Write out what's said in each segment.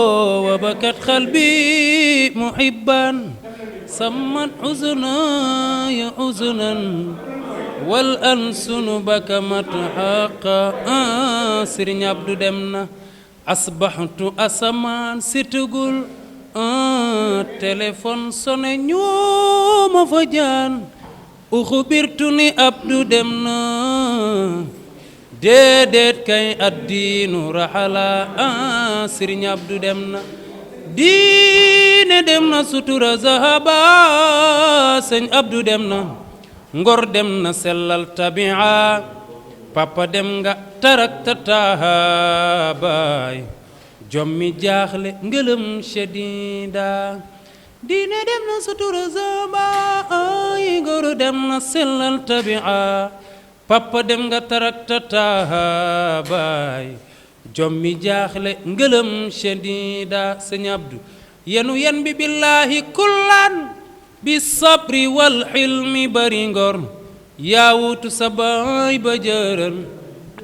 وبكت قلبي محبا سمت حزناي حزنا والألسن بكمت حقا سيرين عبدو دمنا أصبحت أسمان ستقول تليفون sonné ñoo fa jaan uxbirtuni abdu dem na déedéet kay addiinu raxala sëriñ abdu dem na diine dem na sutura zahaba sëñ abdu dem na ngor dem na sellal tabia papa dem nga tarakta tahabaay jommi jaaxle ngëlëm shedida diine dem na sutura zaba ay ngor dem na sellal tabia papa dem nga tarakta tahabaay jommi jaaxle ngëlëm shedida sëñ abdu yenu yen bi billahi kullan bi sabri wal xilmi bari ngor yaa wutu sa baay ba jërën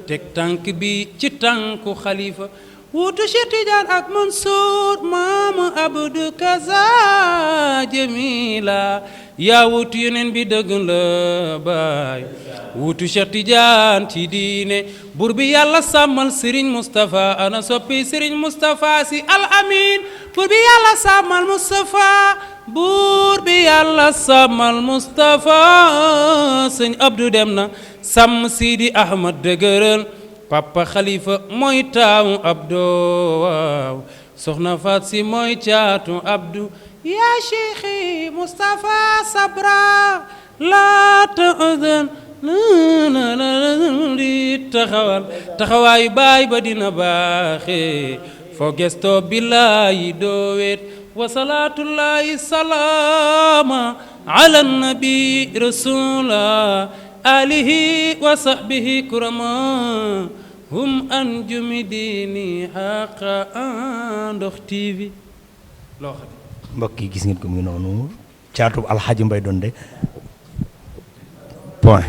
teg tànk bi ci tànku xalifa wutu Cheikh Tidiane ak Mansour maama Abdou Kaza Jamila yaa wutu yeneen bi dëgg la baay wutu Cheikh Tidiane ci diine buur bi yàlla sàmmal Serigne Moustapha ana soppi Serigne Moustapha si al amin buur bi yàlla sàmmal Moustapha buur bi yàlla sàmmal Moustapha sëñ Abdou dem na sàmm Sidi Ahmad dëgëral papa Khalifa mooy taawu Abdou waaw soxna Faat si mooy caatu Abdou yaa Cheikhi Moustapha sabra laa ta'zan di taxawal taxawaayu baay ba dina baaxee foo gestoo billaahi doo weet wa salaatullaahi salaama ala nabi rasula alihi wa sahbihi kurama hum anjumi diini xaqa Ndox TV loo xam mbokk yi gis ngeen ko mu ngi noonu caatub alxaaji Mbay Donde point